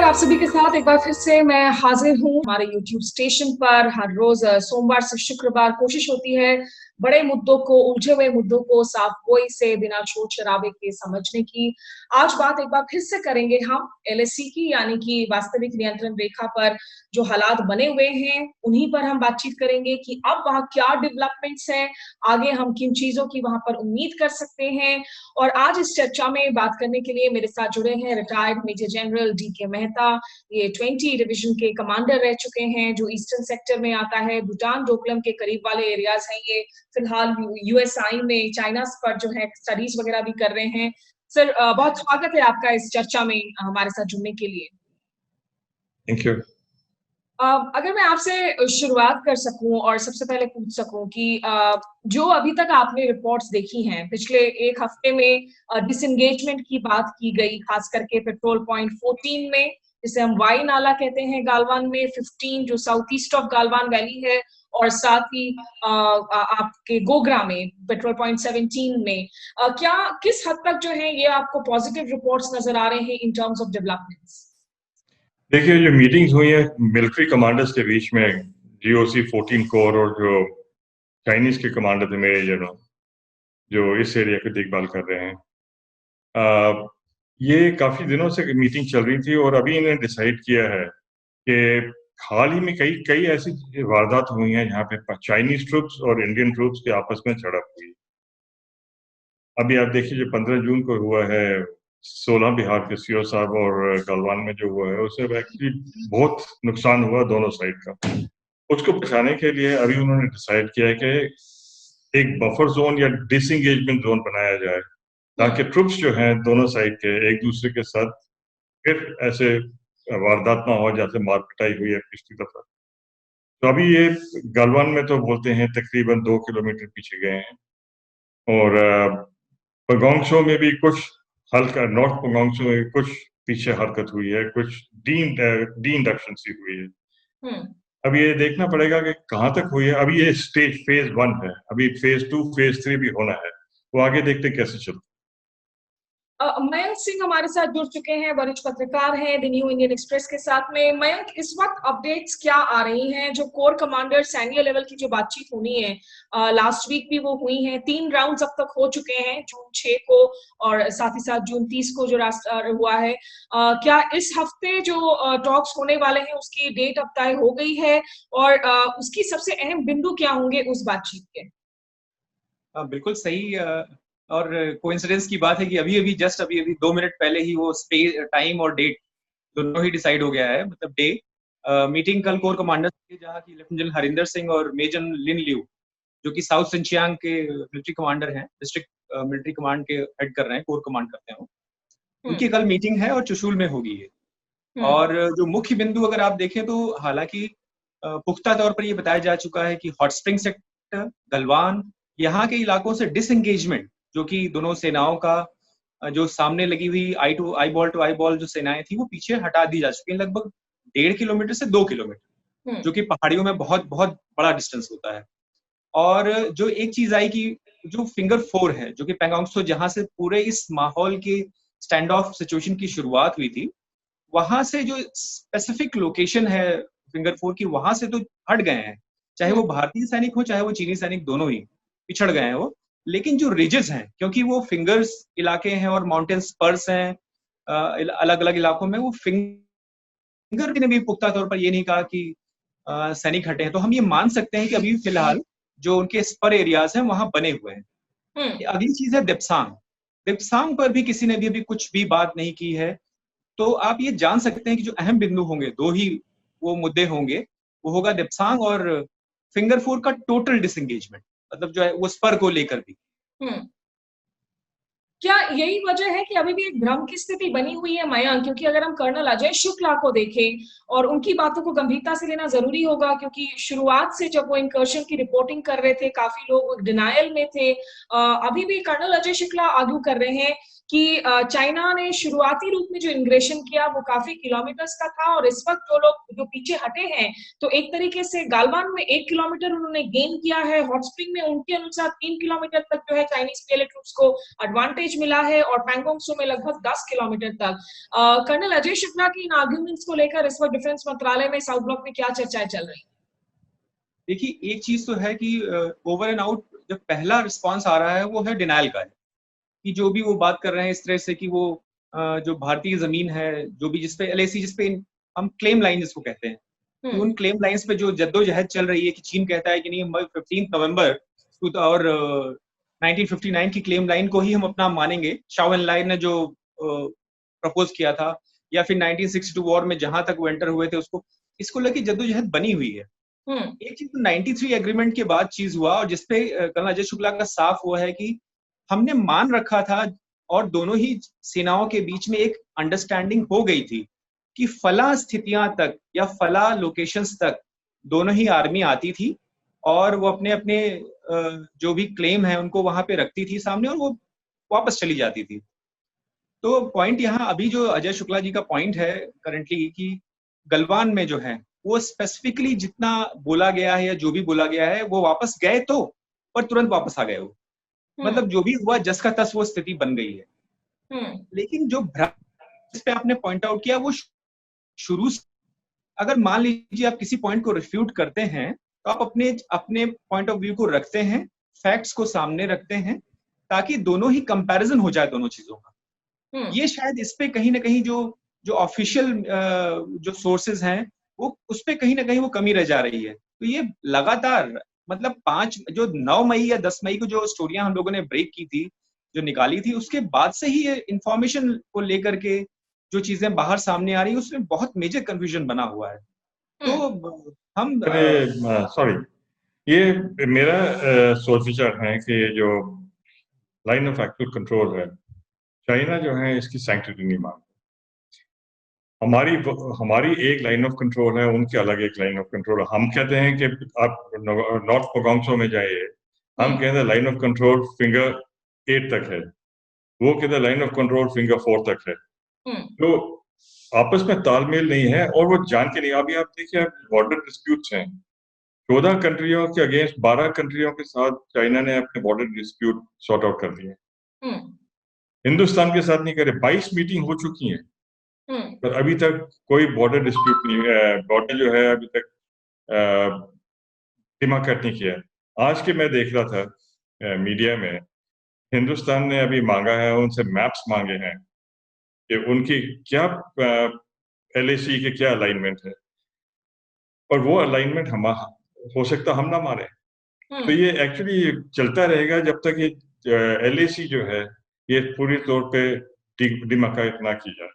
आप सभी के साथ एक बार फिर से मैं हाजिर हूँ हमारे YouTube स्टेशन पर। हर रोज सोमवार से शुक्रवार कोशिश होती है बड़े मुद्दों को, उलझे हुए मुद्दों को साफ गोई से बिना शोर शराबे के समझने की। आज बात एक बार फिर से करेंगे हम LAC की, यानी कि वास्तविक नियंत्रण रेखा पर जो हालात बने हुए हैं उन्हीं पर हम बातचीत करेंगे कि अब वहाँ क्या डेवलपमेंट्स हैं, आगे हम किन चीजों की वहां पर उम्मीद कर सकते हैं। और आज इस चर्चा में बात करने के लिए मेरे साथ जुड़े हैं retired major general DK Mehta. ये 20 डिवीजन के कमांडर रह चुके हैं, जो ईस्टर्न सेक्टर में आता है, भूटान डोकलम के करीब वाले एरियाज हैं। ये फिलहाल USI में चाइना पर जो है स्टडीज वगैरह भी कर रहे हैं। सर, बहुत स्वागत है आपका इस चर्चा में हमारे साथ जुड़ने के लिए। Thank you. अगर मैं आपसे शुरुआत कर सकूं और सबसे पहले पूछ सकूं कि जो अभी तक आपने रिपोर्ट्स देखी हैं, पिछले एक हफ्ते में डिसएंगेजमेंट की बात की गई, खास करके पेट्रोल पॉइंट 14 में, जिसे हम वाई नाला कहते हैं गालवान में, 15 जो south east of Galwan valley है, और साथ ही आपके गोगरा में पेट्रोल पॉइंट 17 में। क्या किस हद तक जो है ये आपको पॉजिटिव रिपोर्ट्स नजर आ रहे हैं इन टर्म्स ऑफ डेवलपमेंट्स? देखिए, जो मीटिंग्स हुई है मिलिट्री कमांडर्स के बीच में, GOC 14 कोर और जो चाइनीज के कमांडर थे मेरे जो इस एरिया की देखभाल कर रहे हैं, ये काफी दिनों से मीटिंग चल रही थी और अभी इन्हें डिसाइड किया है कि हाल ही में कई कई ऐसी वारदात हुई हैं जहाँ पे चाइनीज ट्रूप्स और इंडियन ट्रूप्स के आपस में झड़प हुई। अभी आप देखिए, जो 15 जून को हुआ है 16 बिहार के CO साहब और गलवान में जो हुआ है, उससे एक्चुअली बहुत नुकसान हुआ दोनों साइड का। उसको बचाने के लिए अभी उन्होंने डिसाइड किया है कि एक बफर जोन या डिसएंगेजमेंट जोन बनाया जाए, ताकि ट्रुप्स जो हैं दोनों साइड के एक दूसरे के साथ फिर ऐसे वारदात ना हो जैसे मार पिटाई हुई है पिछली दफा। तो अभी ये गलवान में तो बोलते हैं तकरीबन 2 किलोमीटर पीछे गए हैं, और पगोंगसो में भी कुछ हल्का, नॉर्थ पगोंगसो में कुछ पीछे हरकत हुई है, कुछ डी इंडक्शन सी हुई है। अब ये देखना पड़ेगा कि कहाँ तक हुई है। अभी ये स्टेज फेज 1 है, अभी फेज 2 फेज 3 भी होना है, वो आगे देखते कैसे चलता। मयंक सिंह हमारे साथ जुड़ चुके हैं, वरिष्ठ पत्रकार हैं द न्यू इंडियन एक्सप्रेस के साथ में। मयंक, इस वक्त अपडेट्स क्या आ रही हैं? जो कोर कमांडर सैन्य लेवल की जो बातचीत होनी है, लास्ट वीक भी वो हुई है, 3 राउंड्स अब तक हो चुके हैं, जून 6 को और साथ ही साथ जून 30 को जो हुआ है। क्या इस हफ्ते जो टॉक्स होने वाले हैं उसकी डेट अब तय हो गई है, और उसकी सबसे अहम बिंदु क्या होंगे उस बातचीत के? बिल्कुल सही। और कोइंसिडेंस की बात है कि अभी अभी 2 मिनट पहले ही वो स्पेस, टाइम और डेट दोनों ही डिसाइड हो गया है। मतलब डे मीटिंग कल कोर कमांडर जहाँ की लेफ्टिनेंट जनरल हरिंदर सिंह और मेजर लिन लियू, जो कि साउथ सिंचियांग के मिलिट्री कमांडर हैं, डिस्ट्रिक्ट मिलिट्री कमांड के हेड कर रहे हैं, कोर कमांड करते हैं वो, उनकी कल मीटिंग है और चुशूल में होगी ये। और जो मुख्य बिंदु अगर आप देखें तो हालांकि पुख्ता तौर पर ये बताया जा चुका है कि हॉट स्प्रिंग सेक्टर, गलवान, यहाँ के इलाकों से डिसएंगेजमेंट, जो कि दोनों सेनाओं का जो सामने लगी हुई आई बॉल जो सेनाएं थी, वो पीछे हटा दी जा चुकी है, लगभग 1.5 किलोमीटर से 2 किलोमीटर, जो कि पहाड़ियों में बहुत बहुत बड़ा डिस्टेंस होता है। और जो एक चीज आई कि जो फिंगर 4 है, जो कि पैंगोंगसो, जहां से पूरे इस माहौल के स्टैंड ऑफ सिचुएशन की शुरुआत हुई थी, वहां से जो स्पेसिफिक लोकेशन है फिंगर 4 की, वहां से तो हट गए हैं। चाहे वो भारतीय सैनिक हो चाहे वो चीनी सैनिक, दोनों ही पिछड़ गए हैं वो। लेकिन जो रिजेस हैं, क्योंकि वो फिंगर्स इलाके हैं और माउंटेन स्पर्स हैं अलग अलग इलाकों में, वो फिंगर ने भी पुख्ता तौर पर ये नहीं कहा कि सैनिक हटे हैं। तो हम ये मान सकते हैं कि अभी फिलहाल जो उनके स्पर एरियाज हैं वहां बने हुए हैं। अगली चीज है दिप्सांग। दिप्सांग पर भी किसी ने भी अभी कुछ भी बात नहीं की है। तो आप ये जान सकते हैं कि जो अहम बिंदु होंगे, 2 ही वो मुद्दे होंगे, वो होगा दिप्सांग और फिंगर 4 का टोटल डिसएंगेजमेंट, मतलब जो है वो स्पर को लेकर भी। क्या यही वजह है कि अभी भी एक भ्रम की स्थिति बनी हुई है मयंक? क्योंकि अगर हम कर्नल अजय शुक्ला को देखें, और उनकी बातों को गंभीरता से लेना जरूरी होगा, क्योंकि शुरुआत से जब वो इंकर्शन की रिपोर्टिंग कर रहे थे काफी लोग डिनायल में थे। अभी भी कर्नल अजय शुक्ला आर्ग्यू कर रहे हैं कि चाइना ने शुरुआती रूप में जो इन्ग्रेशन किया वो काफी किलोमीटर्स का था और इस वक्त जो लोग जो पीछे हटे हैं तो एक तरीके से गालवान में 1 किलोमीटर उन्होंने गेन किया है, हॉट स्प्रिंग में उनके अनुसार 3 किलोमीटर तक जो है चाइनीज पीएलए ट्रूप्स को एडवांटेज मिला है और पैंगोंग सो में लगभग 10 किलोमीटर तक। कर्नल अजय शुक्ला की इन आर्ग्यूमेंट्स को लेकर इस वक्त डिफेंस मंत्रालय में साउथ ब्लॉक में क्या चर्चाएं चल रही? देखिए, एक चीज तो है कि ओवर एंड आउट जब पहला रिस्पांस आ रहा है वो है डिनायल का, कि जो भी वो बात कर रहे हैं इस तरह से कि वो जो भारतीय जमीन है, जो भी जिसपे एलएसी, जिसपे हम क्लेम लाइन जिसको कहते हैं, कि उन क्लेम लाइंस पे जो जद्दोजहद चल रही है कि चीन कहता है कि नहीं, 15 नवंबर और 1959 की क्लेम लाइन को ही हम अपना मानेंगे, शाओ एनलाई ने जो प्रपोज किया था, या फिर 1962 वॉर में जहां तक वो एंटर हुए थे उसको, इसको लेके जद्दोजहद बनी हुई है। एक चीज तो 93 एग्रीमेंट के बाद चीज हुआ और जिसपे कर्नल अजय शुक्ला का साफ हुआ है कि हमने मान रखा था और दोनों ही सेनाओं के बीच में एक अंडरस्टैंडिंग हो गई थी कि फला स्थितियां तक या फला लोकेशंस तक दोनों ही आर्मी आती थी और वो अपने अपने जो भी क्लेम है उनको वहां पे रखती थी सामने और वो वापस चली जाती थी। तो पॉइंट यहाँ अभी जो अजय शुक्ला जी का पॉइंट है करंटली कि गलवान में जो है वो स्पेसिफिकली जितना बोला गया है या जो भी बोला गया है वो वापस गए तो, पर तुरंत वापस आ गए वो, मतलब जो भी हुआ जस का तस वो स्थिति बन गई है। लेकिन जो इस पे आपने पॉइंट आउट किया वो शुरू से, अगर मान लीजिए आप किसी पॉइंट को रिफ्यूट करते हैं तो आप अपने अपने पॉइंट ऑफ व्यू को रखते हैं, फैक्ट्स को सामने रखते हैं, ताकि दोनों ही कंपैरिजन हो जाए दोनों चीजों का। ये शायद इस पे कहीं ना कहीं जो ऑफिशियल जो सोर्सेज हैं वो उस पे कहीं ना कहीं वो कमी रह जा रही है। तो ये लगातार मतलब 9 मई या 10 मई को जो स्टोरियां हम लोगों ने ब्रेक की थी, जो निकाली थी, उसके बाद से ही ये इंफॉर्मेशन को लेकर के जो चीजें बाहर सामने आ रही है उसमें बहुत मेजर कंफ्यूजन बना हुआ है। तो हम सॉरी, ये मेरा सोच विचार है कि जो लाइन ऑफ एक्चुअल कंट्रोल है, चाइना जो है इसकी सैंक्टिटी नहीं मानता। हमारी एक लाइन ऑफ कंट्रोल है, उनकी अलग एक लाइन ऑफ कंट्रोल है। हम कहते हैं कि आप नॉर्थ पोगोंगसो में जाइए, हम कहते हैं लाइन ऑफ कंट्रोल फिंगर 8 तक है, वो कहते हैं लाइन ऑफ कंट्रोल फिंगर 4 तक है। तो आपस में तालमेल नहीं है और वो जान के नहीं। अभी आप देखिए, बॉर्डर डिस्प्यूट्स हैं 14 कंट्रियों के अगेंस्ट 12 कंट्रियों के साथ चाइना ने अपने बॉर्डर डिस्प्यूट सॉर्ट आउट कर दिए। हिंदुस्तान के साथ नहीं करे। 22 मीटिंग हो चुकी हैं, पर अभी तक कोई बॉर्डर डिस्प्यूट नहीं है। बॉर्डर जो है अभी तक डिमार्केट नहीं किया। आज के मैं देख रहा था मीडिया में, हिंदुस्तान ने अभी मांगा है, उनसे मैप्स मांगे हैं कि उनकी क्या एलएसी के क्या अलाइनमेंट है, और वो अलाइनमेंट हम हो सकता हम ना मारे। तो ये एक्चुअली चलता रहेगा जब तक ये एलएसी जो है ये पूरी तौर पे डिमार्केट ना की जाए।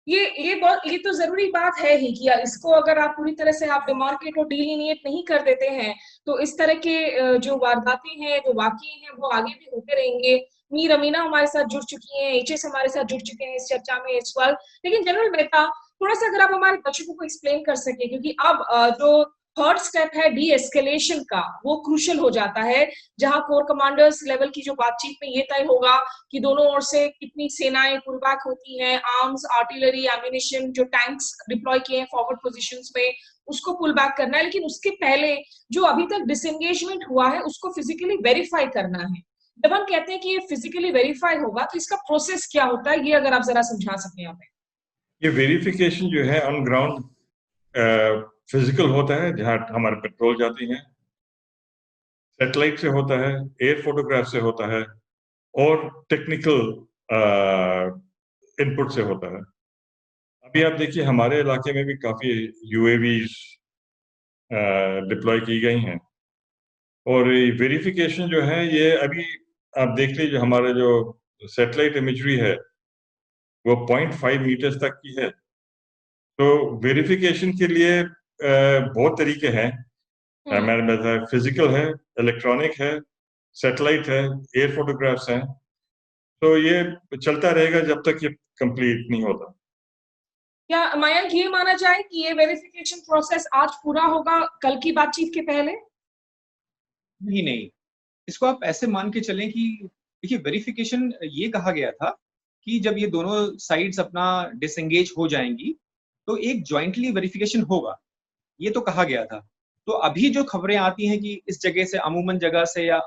ये तो जरूरी बात है ही कि इसको अगर आप पूरी तरह से आप डिमार्केट और डिलिनिएट नहीं कर देते हैं तो इस तरह के जो वारदातें हैं, जो वाकये हैं, वो आगे भी होते रहेंगे। मीर अमीना हमारे साथ जुड़ चुकी हैं, एचएस हमारे साथ जुड़ चुके हैं इस चर्चा में इस वक्त। लेकिन जनरल मेहता, थोड़ा सा अगर आप हमारे दर्शकों को एक्सप्लेन कर सके, क्योंकि अब जो थर्ड स्टेप है डी एस्केलेशन का, वो क्रूशियल हो जाता है, जहां कोर कमांडर्स लेवल की जो बातचीत में ये तय होगा कि दोनों ओर से कितनी सेनाएं पुल बैक होती हैं, आर्म्स, आर्टिलरी, एम्यूनिशन, जो टैंक्स डिप्लॉय किए हैं फॉरवर्ड पोजीशंस में, उसको पुल बैक करना है। लेकिन उसके पहले जो अभी तक डिसएंगेजमेंट हुआ है उसको फिजिकली वेरीफाई करना है। जब हम कहते हैं कि ये फिजिकली वेरीफाई होगा तो इसका प्रोसेस क्या होता है, ये अगर आप जरा समझा सकें हमें। ये वेरिफिकेशन जो है ऑन ग्राउंड फिजिकल होता है, जहां हमारे पेट्रोल जाती हैं, सैटेलाइट से होता है, एयर फोटोग्राफ से होता है, और टेक्निकल इनपुट से होता है। अभी आप देखिए हमारे इलाके में भी काफी यूएवीज डिप्लॉय की गई हैं, और वेरिफिकेशन जो है ये अभी आप देख लीजिए, हमारे जो सैटेलाइट इमेजरी है वो 0.5 मीटर्स तक की है। तो वेरिफिकेशन के लिए बहुत तरीके हैं। मैंने बताया फिजिकल है, इलेक्ट्रॉनिक है, सैटेलाइट है, एयर फोटोग्राफ्स हैं। तो ये चलता रहेगा जब तक ये कंप्लीट नहीं होता। क्या मयंक ये माना जाए कि ये वेरिफिकेशन प्रोसेस आज पूरा होगा कल की बातचीत के पहले? नहीं, इसको आप ऐसे मान के चलें कि देखिए, वेरिफिकेशन ये कहा गया था कि जब ये दोनों साइड्स अपना डिसएंगेज हो जाएंगी तो एक ज्वाइंटली वेरिफिकेशन होगा, ये तो कहा गया था। तो अभी जो खबरें आती हैं कि इस जगह से, अमूमन जगह से या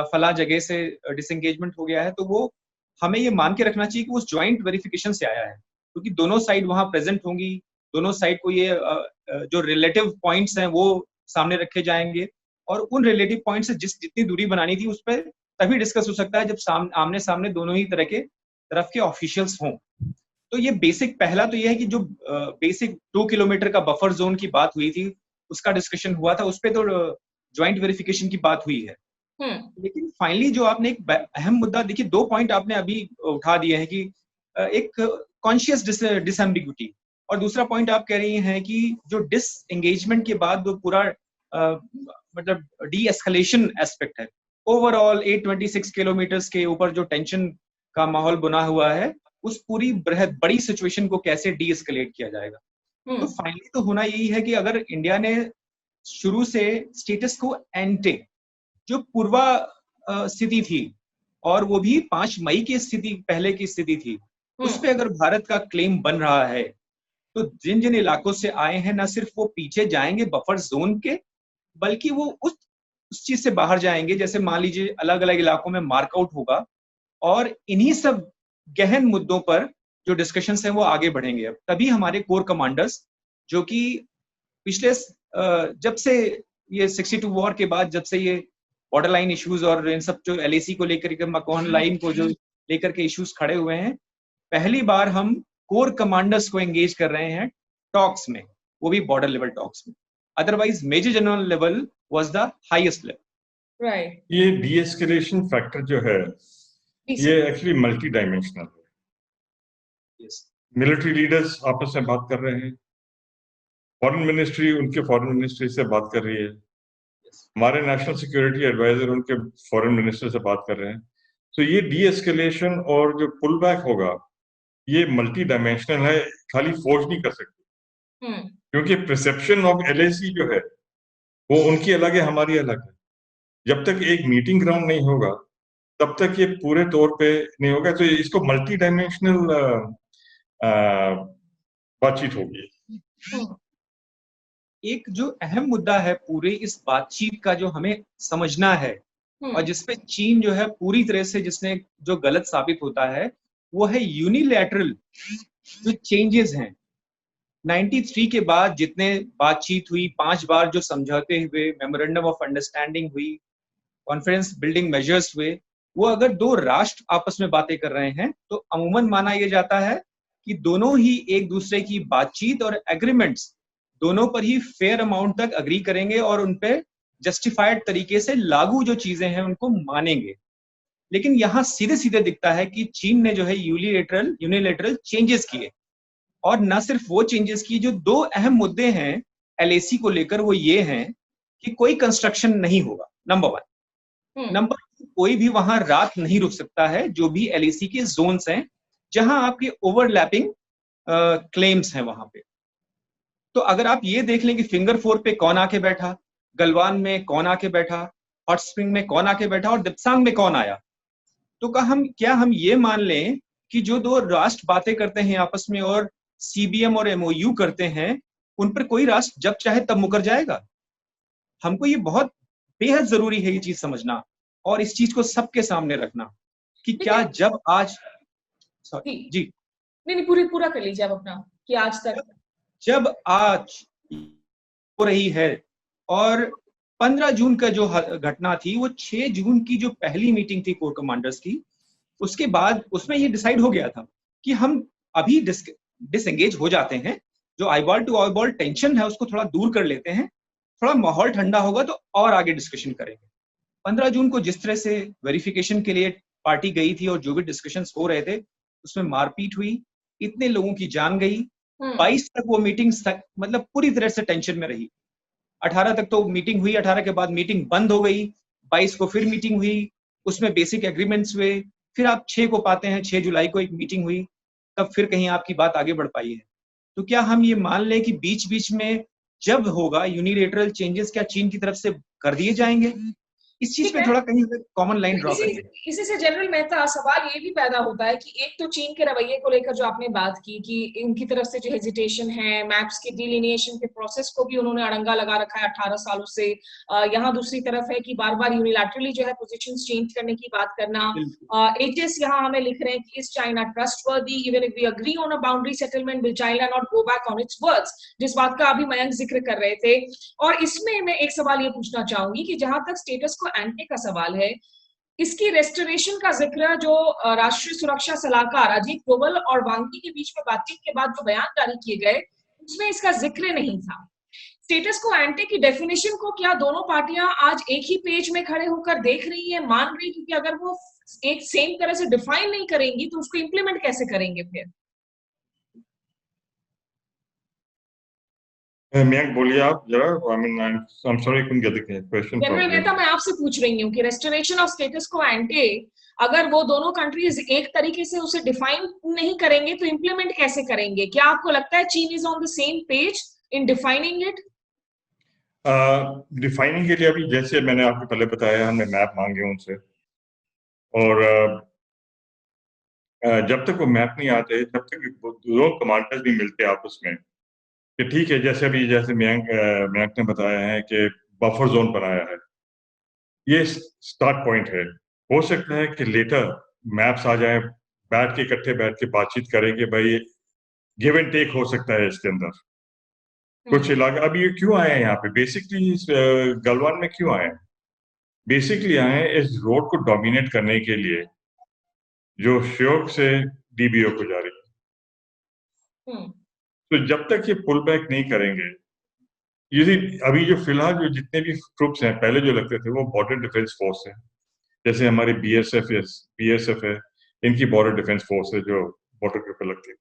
फला जगह से डिसएंगेजमेंट हो गया है, तो वो हमें ये मान के रखना चाहिए कि उस ज्वाइंट वेरिफिकेशन से आया है, क्योंकि दोनों साइड वहां प्रेजेंट होंगी, दोनों साइड को ये जो रिलेटिव पॉइंट्स हैं वो सामने रखे जाएंगे, और उन रिलेटिव पॉइंट से जितनी दूरी बनानी थी उस पर तभी डिस्कस हो सकता है जब आमने सामने दोनों ही तरफ के ऑफिशियल्स हों। तो ये बेसिक, पहला तो ये है कि जो बेसिक 2 किलोमीटर का बफर जोन की बात हुई थी उसका डिस्कशन हुआ था, उस पर तो ज्वाइंट वेरिफिकेशन की बात हुई है। लेकिन फाइनली जो आपने एक अहम मुद्दा, देखिए 2 पॉइंट आपने अभी उठा दिए हैं कि एक कॉन्शियस डिसएम्बिग्यूटी, और दूसरा पॉइंट आप कह रही हैं कि जो डिसएंगेजमेंट के बाद जो पूरा मतलब डी एस्केलेशन एस्पेक्ट है, ओवरऑल 826 किलोमीटर के ऊपर जो टेंशन का माहौल बना हुआ है, उस पूरी बड़ी सिचुएशन को कैसे डी एस्केलेट किया जाएगा। तो फाइनली तो होना यही है कि अगर इंडिया ने शुरू से स्टेटस को एंटे, जो पूर्वा स्थिति थी और वो भी 5 मई की स्थिति, पहले की स्थिति थी, उस पे अगर भारत का क्लेम बन रहा है, तो जिन जिन इलाकों से आए हैं, न सिर्फ वो पीछे जाएंगे बफर जोन के, बल्कि वो उस चीज से बाहर जाएंगे। जैसे मान लीजिए अलग अलग इलाकों में मार्कआउट होगा और इन्हीं सब गहन मुद्दों पर जो डिस्कशंस हैं वो आगे बढ़ेंगे। अब तभी हमारे कोर कमांडर्स, जो कि पिछले जब से ये 62 वॉर के बाद, जब से ये बॉर्डर लाइन इश्यूज और इन सब जो LAC को लेकर के, मकोहन लाइन को जो लेकर के इश्यूज खड़े हुए हैं, पहली बार हम कोर कमांडर्स को एंगेज कर रहे हैं टॉक्स में, वो भी बॉर्डर लेवल टॉक्स में। Otherwise major general level was the highest level. Right. ये डी एस्केलेशन फैक्टर जो है ये एक्चुअली मल्टी डायमेंशनल है। मिलिट्री लीडर्स आपस में बात कर रहे हैं, फॉरेन मिनिस्ट्री उनके फॉरेन मिनिस्ट्री से बात कर रही है, हमारे नेशनल सिक्योरिटी एडवाइजर उनके फॉरेन मिनिस्टर से बात कर रहे हैं। तो ये डी एस्केलेशन और जो पुल बैक होगा ये मल्टी डायमेंशनल है, खाली फौज नहीं कर सकती, क्योंकि परसेप्शन ऑफ LAC जो है वो उनकी अलग है, हमारी अलग है। जब तक एक मीटिंग ग्राउंड नहीं होगा तब तक ये पूरे तौर पे नहीं होगा, तो इसको मल्टी डायमेंशनल बातचीत होगी। एक जो अहम मुद्दा है पूरे इस बातचीत का, जो हमें समझना है और जिसपे चीन जो है पूरी तरह से, जिसने जो गलत साबित होता है, वो है यूनिलैटरल जो चेंजेस हैं। 93 के बाद जितने बातचीत हुई, 5 बार जो समझौते हुए, मेमोरेंडम ऑफ अंडरस्टैंडिंग हुई, कॉन्फ्रेंस बिल्डिंग मेजर्स हुए, वो अगर 2 राष्ट्र आपस में बातें कर रहे हैं तो अमूमन माना यह जाता है कि दोनों ही एक दूसरे की बातचीत और एग्रीमेंट्स दोनों पर ही फेयर अमाउंट तक अग्री करेंगे और उन पे जस्टिफाइड तरीके से लागू जो चीजें हैं उनको मानेंगे। लेकिन यहाँ सीधे सीधे दिखता है कि चीन ने जो है यूनिलेटरल चेंजेस किए, और न सिर्फ वो चेंजेस किए, जो 2 अहम मुद्दे हैं LAC को लेकर, वो ये हैं कि कोई कंस्ट्रक्शन नहीं होगा, नंबर 1। नंबर 2, कोई भी वहां रात नहीं रुक सकता है, जो भी LAC के जोन्स हैं जहां आपके ओवरलैपिंग क्लेम्स हैं वहां पे। तो अगर आप ये देख लें कि फिंगर 4 पे कौन आके बैठा, गलवान में कौन आके बैठा, हॉट स्प्रिंग में कौन आके बैठा और दिप्सांग में कौन आया, तो क्या हम ये मान लें कि जो 2 राष्ट्र बातें करते हैं आपस में और CBM और MOU करते हैं, उन पर कोई राष्ट्र जब चाहे तब मुकर जाएगा? हमको ये बहुत बेहद जरूरी है ये चीज समझना और इस चीज को सबके सामने रखना कि क्या जब आज जी नहीं, पूरा कर लीजिए आप अपना, कि आज तक जब आज हो रही है, और 15 जून का जो घटना थी, वो 6 जून की जो पहली मीटिंग थी कोर कमांडर्स की, उसके बाद उसमें ये डिसाइड हो गया था कि हम अभी डिसएंगेज हो जाते हैं, जो आईबॉल टू आईबॉल टेंशन है उसको थोड़ा दूर कर लेते हैं, थोड़ा माहौल ठंडा होगा तो और आगे डिस्कशन करेंगे। 15 जून को जिस तरह से वेरिफिकेशन के लिए पार्टी गई थी और जो भी डिस्कशंस हो रहे थे उसमें मारपीट हुई, इतने लोगों की जान गई, 22 तक वो मीटिंग मतलब पूरी तरह से टेंशन में रही। 18 तक तो मीटिंग हुई, 18 के बाद मीटिंग बंद हो गई, 22 को फिर मीटिंग हुई, उसमें बेसिक एग्रीमेंट्स हुए, फिर आप 6 को पाते हैं, 6 जुलाई को एक मीटिंग हुई, तब फिर कहीं आपकी बात आगे बढ़ पाई है। तो क्या हम ये मान लें कि बीच बीच में जब होगा यूनिलेटरल चेंजेस, क्या चीन की तरफ से कर दिए जाएंगे? इस चीज ठीक पे है। थोड़ा कहीं कॉमन लाइन ड्रॉ इसी करिए। इसी से जनरल मेहता सवाल ये भी पैदा होता है कि एक तो चीन के रवैये को लेकर जो आपने बात की कि उनकी तरफ से जो हेजिटेशन है, मैप्स के डिलिनिएशन के प्रोसेस को भी उन्होंने अड़ंगा लगा रखा है 18 सालों से। यहाँ दूसरी तरफ है कि बार-बार यूनिलैटरली जो है पोजीशंस चेंज करने की बात करना। एचएस यहाँ हमें लिख रहे हैं कि is China trustworthy even if we agree on a boundary settlement will China not go back on its words, जिस बात का अभी मयंक जिक्र कर रहे थे। और इसमें मैं एक सवाल ये पूछना चाहूंगी कि जहां तक स्टेटस को एंटे का सवाल है, इसकी रेस्टोरेशन का जिक्र जो राष्ट्रीय सुरक्षा सलाहकार अजीत डोभाल और वांगी के बीच में बातचीत के बाद जो बयान जारी किए गए, उसमें इसका जिक्र नहीं था। स्टेटस को एंटे की डेफिनेशन को क्या दोनों पार्टियां आज एक ही पेज में खड़े होकर देख रही है, मान रही, क्योंकि अगर वो एक सेम तरह से डिफाइन नहीं करेंगी तो उसको इंप्लीमेंट कैसे करेंगे फिर? मयंक बोलिए आप जरा। I mean I am sorry I couldn't get the question general properly. Mehta, मैं आपसे पूछ रही हूँ कि रेस्टोरेशन ऑफ स्टेटस को एंटे अगर वो दोनों कंट्रीज एक तरीके से उसे डिफाइन नहीं करेंगे तो इंप्लीमेंट कैसे करेंगे? क्या आपको लगता है चीन is on the same page in defining it? Defining के लिए अभी जैसे मैंने आपको पहले बताया, हमने मैप मांगे उनसे, और जब तक वो मैप नहीं आते, जब तक दोनों कमांडर्स भी मिलते आपस में कि ठीक है, जैसे अभी जैसे मयंक ने बताया है कि बफर जोन बनाया है, ये स्टार्ट पॉइंट है। हो सकता है कि लेटर मैप्स आ जाए, बैठ के इकट्ठे बैठ के बातचीत करें कि भाई गिव एंड टेक हो सकता है इसके अंदर कुछ इलाके। अब ये क्यों आए हैं यहाँ पे बेसिकली, गलवान में क्यों आए हैं? बेसिकली आए हैं इस रोड को डोमिनेट करने के लिए जो श्योक से डीबीओ को जा रही है। तो जब तक ये पुल बैक नहीं करेंगे, ये अभी जो फिलहाल जो जितने भी ट्रुप्स हैं, पहले जो लगते थे वो बॉर्डर डिफेंस फोर्स है, जैसे हमारी बीएसएफ है, इनकी बॉर्डर डिफेंस फोर्स है जो बॉर्डर के ऊपर लगती है।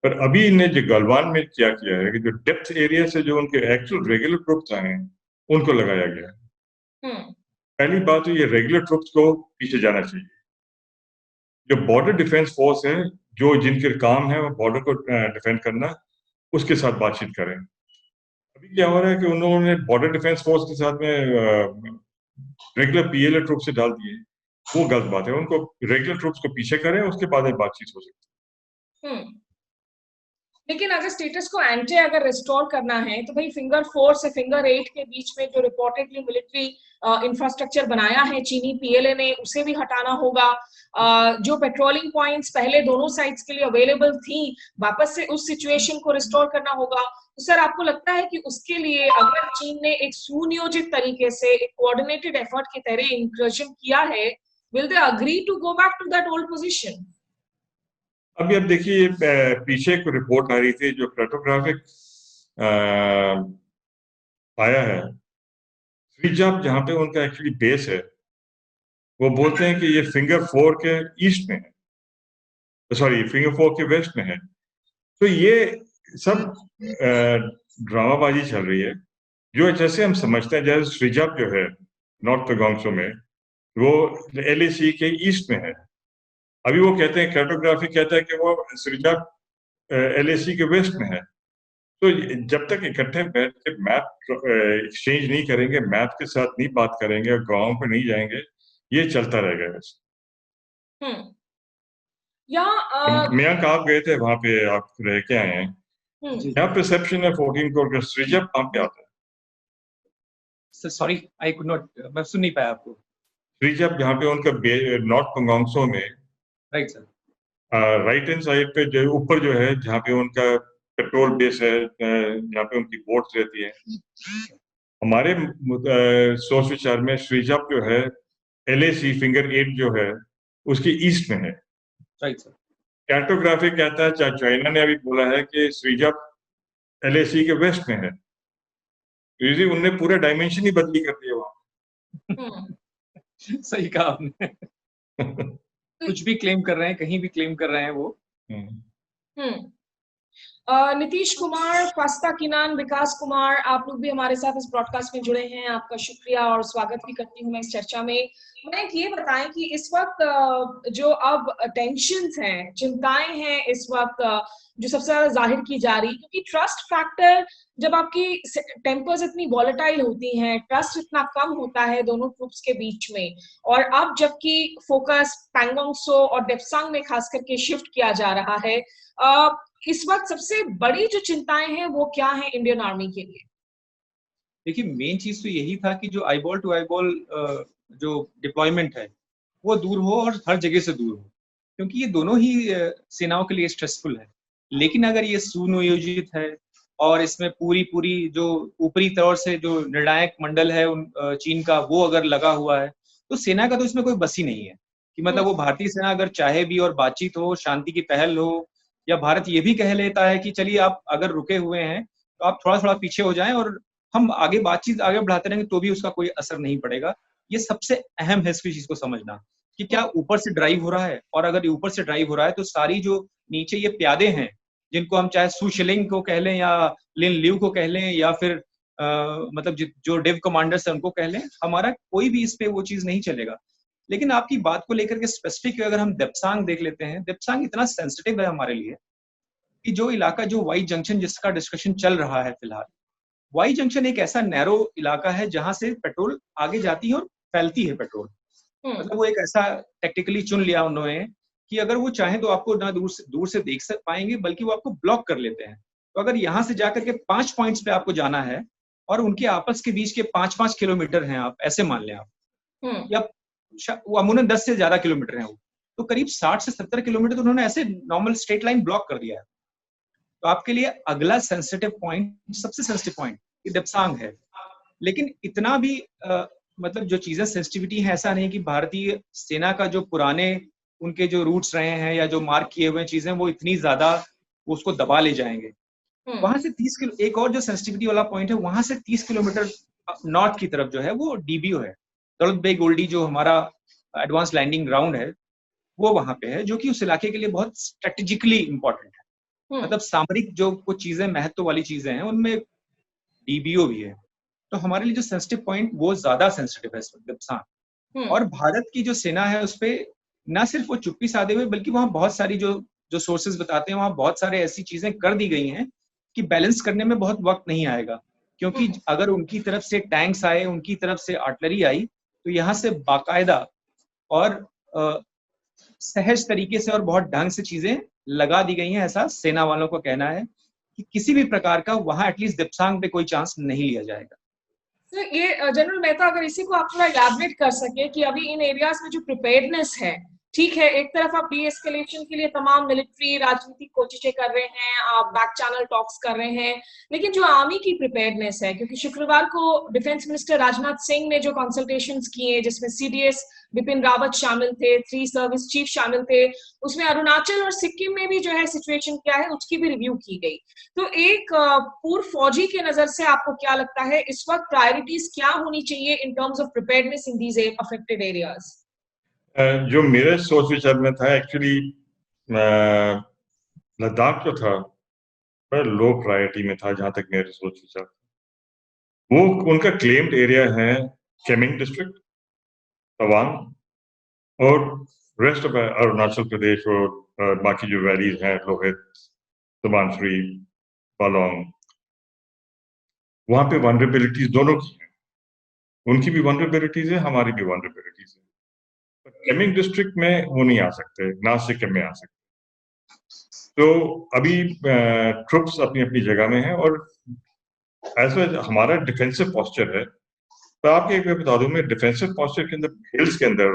पर अभी इन्हें जो गलवान में क्या किया है कि जो डेप्थ एरिया से जो उनके एक्चुअल रेगुलर ट्रुप्स आए हैं उनको लगाया गया है। पहली बात तो ये रेगुलर ट्रुप्स को पीछे जाना चाहिए। जो बॉर्डर डिफेंस फोर्स है, जो जिनके काम है वो बॉर्डर को डिफेंड करना, उसके साथ बातचीत करें। अभी क्या हो रहा है कि उन्होंने बॉर्डर डिफेंस फोर्स के साथ में रेगुलर पीएलए ट्रुप से डाल दिए। वो गलत बात है, उनको रेगुलर ट्रुप्स को पीछे करें, उसके बाद में बातचीत हो सकती है। लेकिन अगर स्टेटस को एंटे अगर रिस्टोर करना है तो भाई फिंगर 4 से फिंगर 8 के बीच में जो रिपोर्टेडली मिलिट्री इंफ्रास्ट्रक्चर बनाया है चीनी पीएलए ने, उसे भी हटाना होगा। जो पेट्रोलिंग पॉइंट्स पहले दोनों साइड्स के लिए अवेलेबल थी, वापस से उस सिचुएशन को रिस्टोर करना होगा। तो सर, आपको लगता है कि उसके लिए अगर चीन ने एक सुनियोजित तरीके से एक कोऑर्डिनेटेड एफर्ट के तहत इंक्लूजन किया है, will they agree to go back to that old position? अभी अब देखिए, पीछे एक रिपोर्ट आ रही थी जो कार्टोग्राफिक आया है, श्रीजाप जहां पे उनका एक्चुअली बेस है, वो बोलते हैं कि ये फिंगर 4 के ईस्ट में है, सॉरी फिंगर 4 के वेस्ट में है। तो ये सब ड्रामाबाजी चल रही है। जो जैसे हम समझते हैं, जैसे श्रीजाप जो है नॉर्थ पेगोंगसो में, वो एलएसी के ईस्ट में है। अभी वो कहते हैं, कार्टोग्राफी कहता है कि वो श्रीजाप एलएसी के वेस्ट में है। तो जब तक इकट्ठे बैठ के मैप एक्सचेंज नहीं करेंगे, मैप के साथ नहीं बात करेंगे और गांव पे नहीं जाएंगे, ये चलता रहेगा वैसे। मयंक, आप गए थे वहां पे, आप रह के आए हैं, क्या परसेप्शन है 14 करोड़ का? श्रीजप कहाँ पे आता है? सॉरी, आई कुड नॉट, मैं सुन नहीं पाया आपको। श्रीजप जहाँ पे उनका नॉर्थ पेंगोंगसो में, right sir, right hand side पे जो ऊपर जो है, जहाँ पे उनका पेट्रोल बेस है, जहाँ पे उनकी बोट्स रहती है, हमारे सोच विचार में श्रीजप जो है एलएसी फिंगर 8 जो है उसके ईस्ट में है। Right sir. कार्टोग्राफी कहता है, चाइना ने अभी बोला है कि श्रीजप एलएसी के वेस्ट में है। तो उनने पूरा डायमेंशन ही बदली कर दिया वहां। सही कहा आपने। कुछ भी क्लेम कर रहे हैं, कहीं भी क्लेम कर रहे हैं वो। नीतीश कुमार, फास्ता किनान, विकास कुमार, आप लोग भी हमारे साथ इस ब्रॉडकास्ट में जुड़े हैं, आपका शुक्रिया और स्वागत भी करती हूँ मैं इस चर्चा में। मैं ये बताएं कि इस वक्त जो अब टेंशन्स हैं, चिंताएं हैं इस वक्त जो सबसे ज्यादा जाहिर की जा रही, क्योंकि ट्रस्ट फैक्टर जब आपकी टेम्पर्स इतनी वॉलेटाइल होती हैं, ट्रस्ट इतना कम होता है दोनों ग्रुप्स के बीच में, और अब जबकि फोकस पैंगोंग सो और डेप्सांग में खास करके शिफ्ट किया जा रहा है, इस वक्त सबसे बड़ी जो चिंताएं हैं वो क्या है इंडियन आर्मी के लिए? देखिए, मेन चीज तो यही था कि जो आईबॉल टू आईबॉल जो डिप्लॉयमेंट है वो दूर हो और हर जगह से दूर हो, क्योंकि ये दोनों ही सेनाओं के लिए स्ट्रेसफुल है। लेकिन अगर ये सुनियोजित है और इसमें पूरी पूरी जो ऊपरी तौर से जो निर्णायक मंडल है चीन का, वो अगर लगा हुआ है, तो सेना का तो इसमें कोई बस ही नहीं है कि मतलब वो भारतीय सेना अगर चाहे भी और बातचीत हो, शांति की पहल हो, या भारत ये भी कह लेता है कि चलिए आप अगर रुके हुए हैं तो आप थोड़ा थोड़ा पीछे हो जाएं और हम आगे बातचीत आगे बढ़ाते रहेंगे, तो भी उसका कोई असर नहीं पड़ेगा। ये सबसे अहम है इसकी चीज को समझना कि क्या ऊपर से ड्राइव हो रहा है, और अगर ऊपर से ड्राइव हो रहा है तो सारी जो नीचे ये प्यादे हैं, जिनको हम चाहे सू शिलिंग को कह लें या लिन लियू को कह लें या फिर मतलब जो डिव कमांडर्स हैं उनको कह लें, हमारा कोई भी इस पे वो चीज नहीं चलेगा। लेकिन आपकी बात को लेकर के स्पेसिफिक अगर हम देप्सांग देख लेते हैं, देप्सांग इतना सेंसिटिव है हमारे लिए कि जो इलाका, जो वाई जंक्शन जिसका डिस्कशन चल रहा है फिलहाल, वाई जंक्शन एक ऐसा नैरो इलाका है जहां से पेट्रोल आगे जाती है और फैलती है पेट्रोल। मतलब वो एक ऐसा टेक्निकली चुन लिया उन्होंने कि अगर वो चाहें तो आपको ना दूर से देख पाएंगे, बल्कि वो आपको ब्लॉक कर लेते हैं। तो अगर यहाँ से जाकर के 5 पॉइंट्स पे आपको जाना है और उनके आपस के बीच के 5-5 किलोमीटर हैं, आप ऐसे मान लें आप, या वो अमूमन 10 से ज्यादा किलोमीटर है वो, तो करीब 60 से 70 किलोमीटर तो उन्होंने ऐसे नॉर्मल स्ट्रेट लाइन ब्लॉक कर दिया है। तो आपके लिए अगला सेंसिटिव पॉइंट, सबसे सेंसिटिव पॉइंट ये देप्सांग है। लेकिन इतना भी मतलब जो चीजें सेंसिटिविटी है, ऐसा नहीं कि भारतीय सेना का जो पुराने उनके जो रूट्स रहे हैं या जो मार्क किए हुए चीजें वो इतनी ज्यादा उसको दबा ले जाएंगे। वहां से 30 किलो, एक और जो सेंसिटिविटी वाला पॉइंट है, वहां से 30 किलोमीटर नॉर्थ की तरफ जो है वो डीबीओ है, दौलत बेग ओल्डी, जो हमारा एडवांस लैंडिंग ग्राउंड है, वो वहां पे है, जो कि उस इलाके के लिए बहुत स्ट्रेटेजिकली इंपॉर्टेंट है। मतलब सामरिक जो कुछ चीजें महत्व वाली चीजें हैं उनमें डीबीओ भी है। तो हमारे लिए जो सेंसिटिव पॉइंट वो ज्यादा सेंसिटिव है देप्सांग। और भारत की जो सेना है उस पर ना सिर्फ वो चुप्पी साधे हुए, बल्कि वहां बहुत सारी जो जो सोर्सेज बताते हैं, वहां बहुत सारे ऐसी चीजें कर दी गई हैं कि बैलेंस करने में बहुत वक्त नहीं आएगा। क्योंकि अगर उनकी तरफ से टैंक्स आए, उनकी तरफ से आर्टिलरी आई, तो यहाँ से बाकायदा और सहज तरीके से और बहुत ढंग से चीजें लगा दी गई हैं। ऐसा सेना वालों को कहना है कि किसी भी प्रकार का वहां एटलीस्ट देप्सांग पे कोई चांस नहीं लिया जाएगा। तो ये जनरल मेहता, अगर इसी को आप थोड़ा इलैबोरेट कर सके कि अभी इन एरियाज में जो प्रिपेयर्डनेस है, ठीक है, एक तरफ आप डी एस्केलेशन के लिए तमाम मिलिट्री राजनीतिक कोशिशें कर रहे हैं, आप बैक चैनल टॉक्स कर रहे हैं, लेकिन जो आर्मी की प्रिपेयर्डनेस है, क्योंकि शुक्रवार को डिफेंस मिनिस्टर राजनाथ सिंह ने जो कंसल्टेशंस किए जिसमें सीडीएस बिपिन रावत शामिल थे, 3 सर्विस चीफ शामिल थे, उसमें अरुणाचल और सिक्किम में भी जो है सिचुएशन क्या है उसकी भी रिव्यू की गई। तो एक पूर्व फौजी के नजर से आपको क्या लगता है इस वक्त प्रायोरिटीज क्या होनी चाहिए in terms of preparedness in these affected areas? जो मेरे सोच विचार में था, एक्चुअली लद्दाख जो था बड़ा लो प्रायोरिटी में था, जहां तक मेरे सोच विचार। वो उनका क्लेम्ड एरिया है केमिंग डिस्ट्रिक्ट, तवांग और रेस्ट ऑफ अरुणाचल प्रदेश और बाकी जो वैलीज हैं, लोहित, सुबानश्री, पालोंग, वहां पे वनरेबिलिटीज दोनों की हैं। उनकी भी वनरेबिलिटीज है, हमारी भी वनरेबिलिटीज है। केमिंग डिस्ट्रिक्ट में वो नहीं आ सकते, ना सिक्किम में आ सकते। तो अभी ट्रुप्स अपनी अपनी जगह में हैं और ऐसा हमारा डिफेंसिव पॉस्चर है। तो आपको एक बता दूं, मैं डिफेंसिव पॉस्चर के अंदर, हिल्स के अंदर,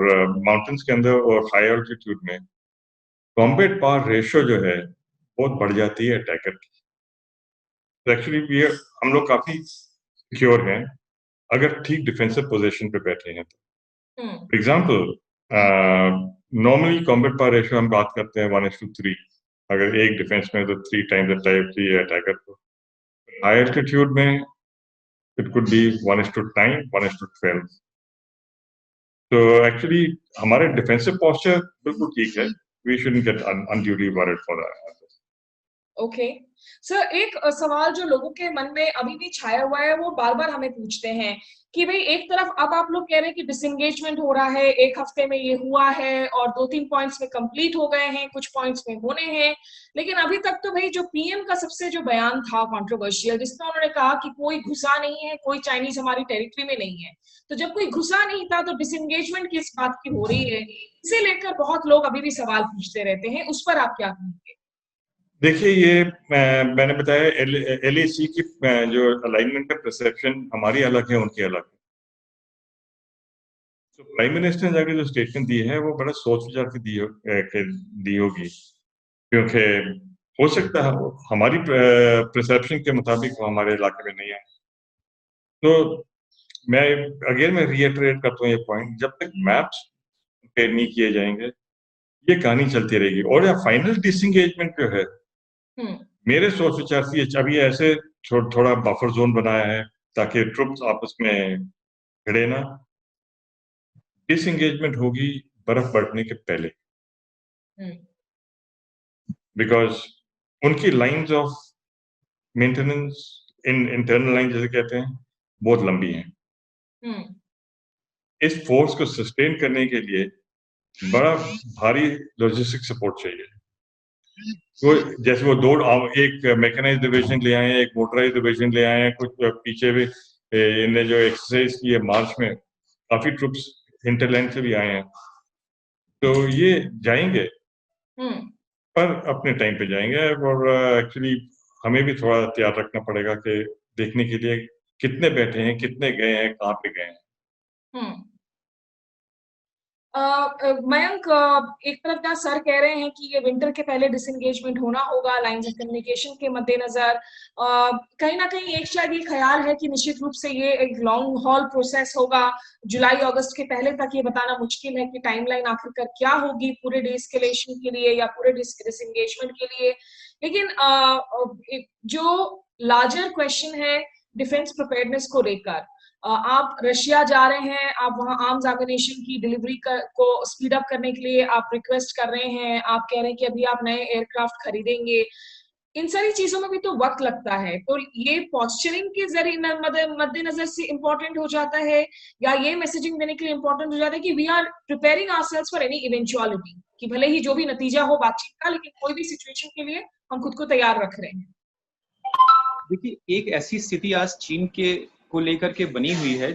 माउंटेन्स के अंदर और हाई ऑल्टीट्यूड में कॉम्बैट पावर रेशियो जो है बहुत बढ़ जाती है अटैकर की। तो एक्चुअली ये हम लोग काफी सिक्योर हैं अगर ठीक डिफेंसिव पोजीशन पे बैठे हैं तो। For example, normally combat power ratio हम बात करते हैं 1:3। अगर एक डिफेंस में तो 3 टाइम्स द टाइप की अटैकर को। हाई एल्टीट्यूड में इट कुड बी 1:9, 1:12। तो एक्चुअली हमारे डिफेंसिव पॉस्चर बिल्कुल ठीक है। We shouldn't get unduly worried for that. Okay sir, एक सवाल जो लोगों के मन में अभी भी छाया हुआ है, वो बार बार हमें पूछते हैं कि भाई एक तरफ अब आप लोग कह रहे हैं कि डिसएंगेजमेंट हो रहा है, एक हफ्ते में ये हुआ है और 2-3 पॉइंट्स में कंप्लीट हो गए हैं, कुछ पॉइंट्स में होने हैं, लेकिन अभी तक तो भाई जो पीएम का सबसे जो बयान था कंट्रोवर्शियल, जिसमें उन्होंने कहा कि कोई घुसा नहीं है, कोई चाइनीज हमारी टेरिटरी में नहीं है, तो जब कोई घुसा नहीं था तो डिसएंगेजमेंट किस बात की हो रही है, इसे लेकर बहुत लोग अभी भी सवाल पूछते रहते हैं, उस पर आप क्या कहेंगे? देखिए, ये मैंने बताया एलएसी की जो अलाइनमेंट है, परसेप्शन हमारी अलग है, उनकी अलग है। तो प्राइम मिनिस्टर ने जाकर जो स्टेटमेंट दी है वो बड़ा सोच विचार की दी होगी, क्योंकि हो सकता है हमारी परसेप्शन के मुताबिक वो हमारे इलाके में नहीं है। तो मैं रिएटरेट करता हूँ ये पॉइंट, जब तक मैप्स प्रिपेयर नहीं किए जाएंगे ये कहानी चलती रहेगी। और या फाइनल डिसएंगेजमेंट जो है, मेरे सोच विचार से अभी ऐसे थोड़ा बफर जोन बनाया है ताकि ट्रुप्स आपस में भिड़े ना। डिसएंगेजमेंट होगी बर्फ बढ़ने के पहले, बिकॉज उनकी lines of maintenance, internal line जैसे कहते हैं, बहुत लंबी हैं। इस फोर्स को सस्टेन करने के लिए बड़ा भारी लॉजिस्टिक सपोर्ट चाहिए। वो जैसे वो एक मैकेनाइज्ड डिवीजन ले आए हैं, एक मोटराइज्ड डिवीजन ले आए हैं, कुछ पीछे भी इन्हें जो एक्सरसाइज की है मार्च में, काफी ट्रुप्स हिंटरलैंड से भी आए हैं। तो ये जाएंगे पर अपने टाइम पे जाएंगे। और एक्चुअली हमें भी थोड़ा तैयार रखना पड़ेगा कि देखने के लिए कितने बैठे हैं, कितने गए हैं, कहाँ पे गए हैं। मयंक, एक तरफ जहाँ सर कह रहे हैं कि ये विंटर के पहले डिसएंगेजमेंट होना होगा लाइंस ऑफ कम्युनिकेशन के मद्देनजर, कहीं ना कहीं एक शायद ये ख्याल है कि निश्चित रूप से ये एक लॉन्ग हॉल प्रोसेस होगा, जुलाई अगस्त के पहले तक ये बताना मुश्किल है कि टाइमलाइन आखिरकार क्या होगी पूरे डिस्केलेशन के लिए या पूरे डिसएंगेजमेंट के लिए। लेकिन जो लार्जर क्वेश्चन है डिफेंस प्रिपेयर्डनेस को लेकर, आप रशिया जा रहे हैं, आप वहां आर्म्स एमिनेशन की डिलीवरी को स्पीड अप करने के लिए आप रिक्वेस्ट कर रहे हैं, आप कह रहे हैं कि अभी आप नए एयरक्राफ्ट खरीदेंगे, इन सारी चीजों में भी तो वक्त लगता है, तो ये पॉस्चरिंग के जरिए मद्देनजर से इम्पोर्टेंट हो जाता है या ये मैसेजिंग देने के लिए इम्पोर्टेंट हो जाता है कि we are preparing ourselves for any eventuality, कि भले ही जो भी नतीजा हो बातचीत का, लेकिन कोई भी सिचुएशन के लिए हम खुद को तैयार रख रहे हैं। देखिए, एक ऐसी स्थिति आज चीन के को लेकर के बनी हुई है,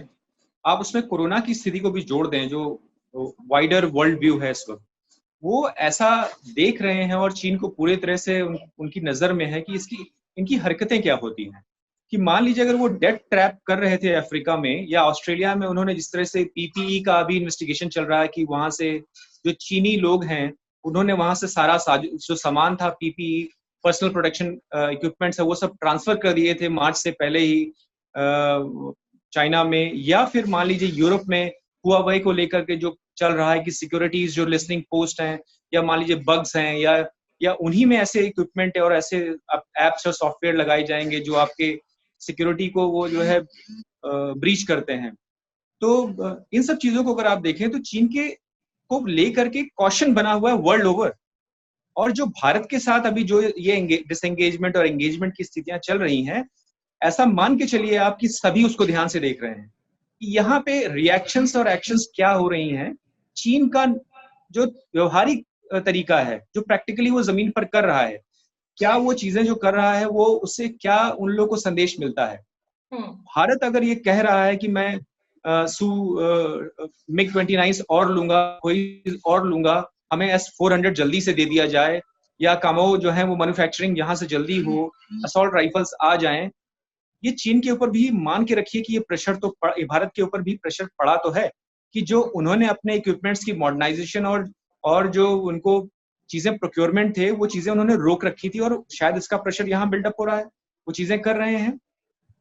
आप उसमें कोरोना की स्थिति को भी जोड़ दें, जो वाइडर वर्ल्ड व्यू है इस वक्त, वो ऐसा देख रहे हैं और चीन को पूरे तरह से उनकी नजर में है कि इनकी हरकतें क्या होती हैं। कि मान लीजिए अगर वो डेथ ट्रैप कर रहे थे अफ्रीका में या ऑस्ट्रेलिया में, उन्होंने जिस तरह से पीपीई का अभी इन्वेस्टिगेशन चल रहा है कि वहां से जो चीनी लोग हैं उन्होंने वहां से सारा जो सामान था, पीपीई, पर्सनल प्रोटेक्शन इक्विपमेंट्स है, वो सब ट्रांसफर कर दिए थे मार्च से पहले ही चाइना में। या फिर मान लीजिए यूरोप में हुआवेई को लेकर के जो चल रहा है कि सिक्योरिटीज जो लिसनिंग पोस्ट हैं, या मान लीजिए बग्स हैं, या उन्हीं में ऐसे इक्विपमेंट और ऐसे एप्स और सॉफ्टवेयर लगाए जाएंगे जो आपके सिक्योरिटी को वो जो है ब्रीच करते हैं। तो इन सब चीजों को अगर आप देखें तो चीन के को लेकर के कॉशन बना हुआ है वर्ल्ड ओवर। और जो भारत के साथ अभी जो ये डिसएंगेजमेंट और एंगेजमेंट की स्थितियां चल रही हैं, ऐसा मान के चलिए आप कि सभी उसको ध्यान से देख रहे हैं कि यहाँ पे रिएक्शंस और एक्शंस क्या हो रही हैं। चीन का जो व्यवहारिक तरीका है, जो प्रैक्टिकली वो जमीन पर कर रहा है, क्या वो चीजें जो कर रहा है वो उससे क्या उन लोगों को संदेश मिलता है। भारत अगर ये कह रहा है कि मैं MiG-29 और लूंगा, कोई और लूंगा, हमें S-400 जल्दी से दे दिया जाए, या कामो जो है वो मैन्युफैक्चरिंग यहाँ से जल्दी हो, असॉल्ट राइफल्स आ जाएं, ये चीन के ऊपर भी मान के रखिए कि ये प्रेशर तो भारत के ऊपर भी प्रेशर पड़ा तो है कि जो उन्होंने अपने इक्विपमेंट्स की मॉडर्नाइजेशन और जो उनको चीजें प्रोक्योरमेंट थे वो चीजें उन्होंने रोक रखी थी, और शायद इसका प्रेशर यहाँ बिल्डअप हो रहा है, वो चीजें कर रहे हैं।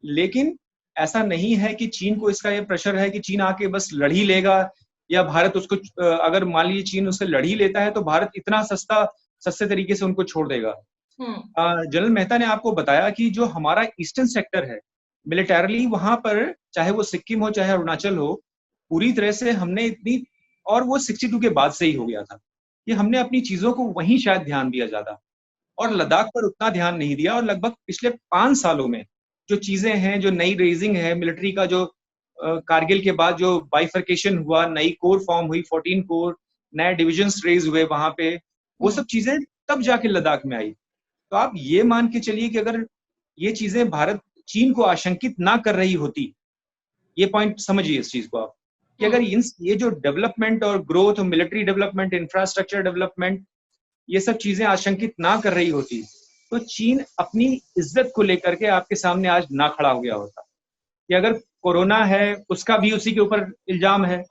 लेकिन ऐसा नहीं है कि चीन को इसका ये प्रेशर है कि चीन आके बस लड़ ही लेगा, या भारत उसको अगर मान लीजिए चीन उससे लड़ ही लेता है तो भारत इतना सस्ते तरीके से उनको छोड़ देगा। जनरल मेहता ने आपको बताया कि जो हमारा ईस्टर्न सेक्टर है मिलिटरली, वहां पर चाहे वो सिक्किम हो चाहे अरुणाचल हो, पूरी तरह से हमने इतनी, और वो 62 के बाद से ही हो गया था, ये हमने अपनी चीजों को वहीं शायद ध्यान दिया ज्यादा। और लद्दाख पर उतना ध्यान नहीं दिया। और लगभग पिछले 5 सालों में जो चीजें हैं, जो नई रेजिंग है मिलिट्री का, जो कारगिल के बाद जो बाइफर्केशन हुआ, नई कोर फॉर्म हुई, 14 कोर, नए डिविजन्स रेज हुए वहां पे, वो सब चीजें तब जाके लद्दाख में आई। तो आप ये मान के चलिए कि अगर ये चीजें भारत चीन को आशंकित ना कर रही होती, ये पॉइंट समझिए इस चीज को आप, कि अगर ये जो डेवलपमेंट और growth, military development, infrastructure development, ये सब चीजें आशंकित ना कर रही होती, तो चीन अपनी इज्जत को लेकर के आपके सामने आज ना खड़ा हो गया होता। कि अगर कोरोना है, उसका भी उसी के ऊपर इल्जाम है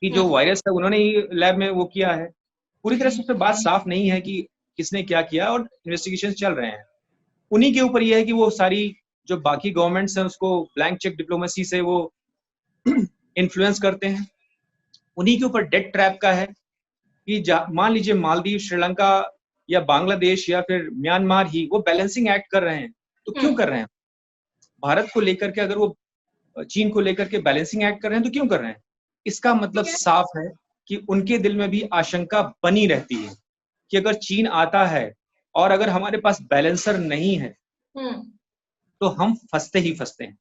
कि जो वायरस है उन्होंने ही लैब में वो किया है। पूरी तरह से बात साफ नहीं है कि किसने क्या किया, और इन्वेस्टिगेशन चल रहे हैं। उन्हीं के ऊपर ये है कि वो सारी जो बाकी गवर्नमेंट्स हैं उसको ब्लैंक चेक डिप्लोमेसी से वो इन्फ्लुएंस करते हैं। उन्हीं के ऊपर डेट ट्रैप का है कि मान लीजिए मालदीव, श्रीलंका या बांग्लादेश या फिर म्यांमार ही वो बैलेंसिंग एक्ट कर रहे हैं, तो क्यों कर रहे हैं? भारत को लेकर के, अगर वो चीन को लेकर के बैलेंसिंग एक्ट कर रहे हैं तो क्यों कर रहे हैं? इसका मतलब साफ है कि उनके दिल में भी आशंका बनी रहती है कि अगर चीन आता है और अगर हमारे पास बैलेंसर नहीं है तो हम फंसते ही फंसते हैं।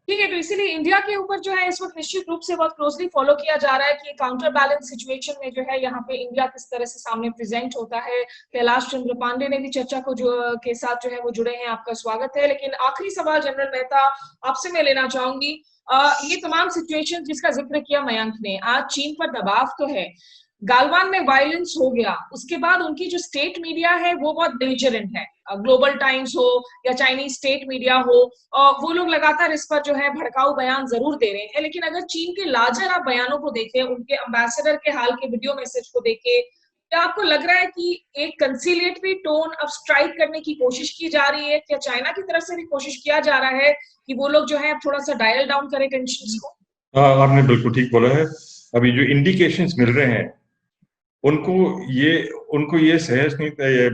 ठीक है, तो इसीलिए इंडिया के ऊपर जो है इस वक्त निश्चित रूप से बहुत क्लोजली फॉलो किया जा रहा है कि काउंटर बैलेंस सिचुएशन में जो है यहाँ पे इंडिया किस तरह से सामने प्रेजेंट होता है। कैलाश चंद्र पांडे ने भी चर्चा को के साथ जो है वो जुड़े हैं, आपका स्वागत है। लेकिन आखिरी सवाल जनरल मेहता आपसे मैं लेना चाहूंगी, ये तमाम सिचुएशन जिसका जिक्र किया मयंक ने, आज चीन पर दबाव तो है, गालवान में वायलेंस हो गया, उसके बाद उनकी जो स्टेट मीडिया है वो बहुत बेलिजरेंट है, ग्लोबल टाइम्स हो या चाइनीज स्टेट मीडिया हो, वो लोग लगातार इस पर जो है भड़काऊ बयान जरूर दे रहे हैं। लेकिन अगर चीन के लाजर आप बयानों को देखें, उनके एम्बेसडर के हाल के वीडियो मैसेज को देखें, क्या आपको लग रहा है कि एक कंसीलिएटरी टोन अब स्ट्राइक करने की कोशिश की जा रही है? क्या चाइना की तरफ से भी कोशिश किया जा रहा है कि वो लोग जो है थोड़ा सा डायल डाउन करें टेंशंस को? हाँ, आपने बिल्कुल ठीक बोला है। अभी जो इंडिकेशंस मिल रहे हैं उनको ये सहज नहीं था, ये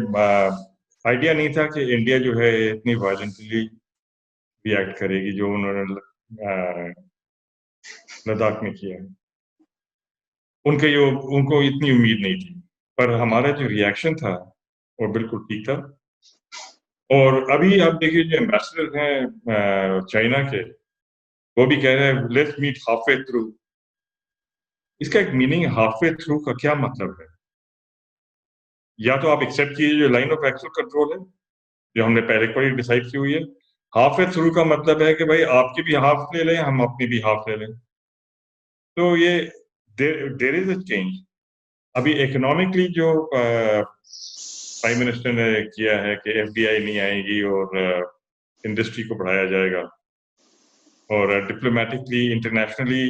आइडिया नहीं था कि इंडिया जो है इतनी वायलेंटली रिएक्ट करेगी जो उन्होंने लद्दाख में किया। उनको इतनी उम्मीद नहीं थी, पर हमारा जो रिएक्शन था वो बिल्कुल ठीक था। और अभी आप देखिए जो एम्बेसडर हैं चाइना के, वो भी कह रहे हैं लेट्स मीट हाफवे थ्रू। इसका एक मीनिंग हाफवे थ्रू का क्या मतलब है? या तो आप एक्सेप्ट कीजिए जो लाइन ऑफ एक्चुअल कंट्रोल है जो हमने पहले को ही डिसाइड की हुई है। हाफ वे थ्रू का मतलब है कि भाई आपकी भी हाफ ले लें, हम अपनी भी हाफ ले लें। तो ये देयर इज अ चेंज। अभी इकोनॉमिकली जो प्राइम मिनिस्टर ने किया है कि एफडीआई नहीं आएगी और इंडस्ट्री को बढ़ाया जाएगा, और डिप्लोमेटिकली इंटरनेशनली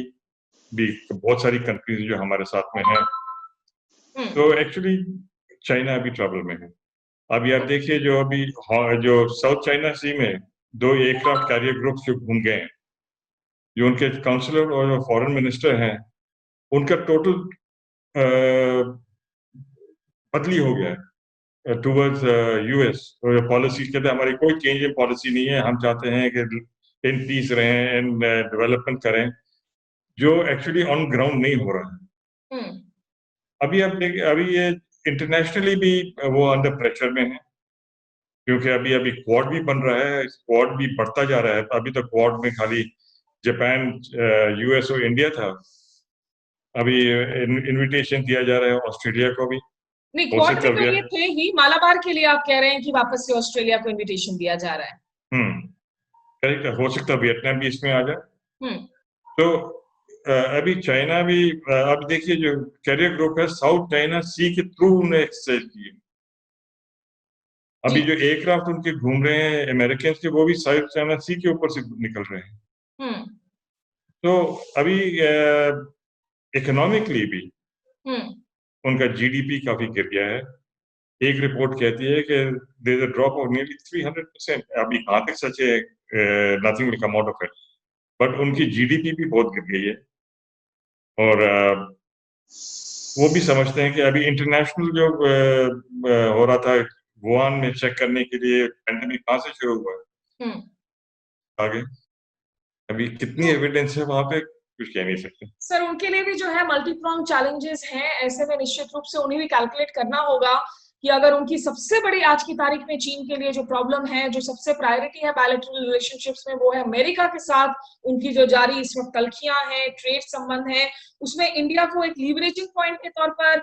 भी बहुत सारी कंट्रीज जो हमारे साथ में हैं, तो एक्चुअली चाइना अभी ट्रबल में है। अब यार देखिए जो साउथ चाइना सी में 2 एयरक्राफ्ट कैरियर ग्रुप जो घूम गए हैं, जो उनके काउंसलर और जो फॉरेन मिनिस्टर हैं, उनका टोटल बदली हो गया है टूवर्ड्स यूएस। और पॉलिसी कहते हैं हमारी कोई चेंज इन पॉलिसी नहीं है, हम चाहते हैं कि इन पीस रहें, इन डेवलपमेंट करें, जो एक्चुअली ऑन ग्राउंड नहीं हो रहा है। अभी आप देखिए, अभी ये इंटरनेशनली भी वो अंडर प्रेशर में है, क्योंकि अभी क्वाड भी बन रहा है, क्वाड भी बढ़ता जा रहा है। अभी तो क्वाड में खाली जापान, यूएस और इंडिया था, अभी इनविटेशन दिया जा रहा है ऑस्ट्रेलिया को भी। नहीं, क्वाड में तो ये थे ही, मालाबार के लिए आप कह रहे हैं कि वापस से ऑस्ट्रेलिया को इनविटेशन दिया जा रहा है। करेक्ट, हो सकता है वियतनाम भी इसमें आ जाए। तो अभी चाइना भी, अब देखिए जो कैरियर ग्रुप है साउथ चाइना सी के थ्रू उन्हें एक्सरसाइज की। अभी जो एयरक्राफ्ट उनके घूम रहे हैं अमेरिकन के, वो भी साउथ चाइना सी के ऊपर से निकल रहे हैं। तो अभी इकोनॉमिकली भी उनका जीडीपी काफी गिर गया है। एक रिपोर्ट कहती है कि there is a drop of nearly 300%। अभी कहाँ तक सच है, nothing will come out of it, but उनकी जीडीपी भी बहुत गिर गई है। और वो भी समझते हैं कि अभी इंटरनेशनल जो हो रहा था वुहान में चेक करने के लिए, पेंडेमिक कहाँ से शुरू हुआ है आगे, अभी कितनी एविडेंस है वहां पे कुछ कह नहीं सकते। सर, उनके लिए भी जो है मल्टीप्रॉन्ग चैलेंजेस हैं, ऐसे में निश्चित रूप से उन्हें भी कैलकुलेट करना होगा कि अगर उनकी सबसे बड़ी आज की तारीख में चीन के लिए जो प्रॉब्लम है, जो सबसे प्रायोरिटी है बायलैटरल रिलेशनशिप्स में, वो है अमेरिका के साथ उनकी जो जारी इस वक्त तल्खियां हैं, ट्रेड संबंध है, उसमें इंडिया को एक लीवरेजिंग पॉइंट के तौर पर,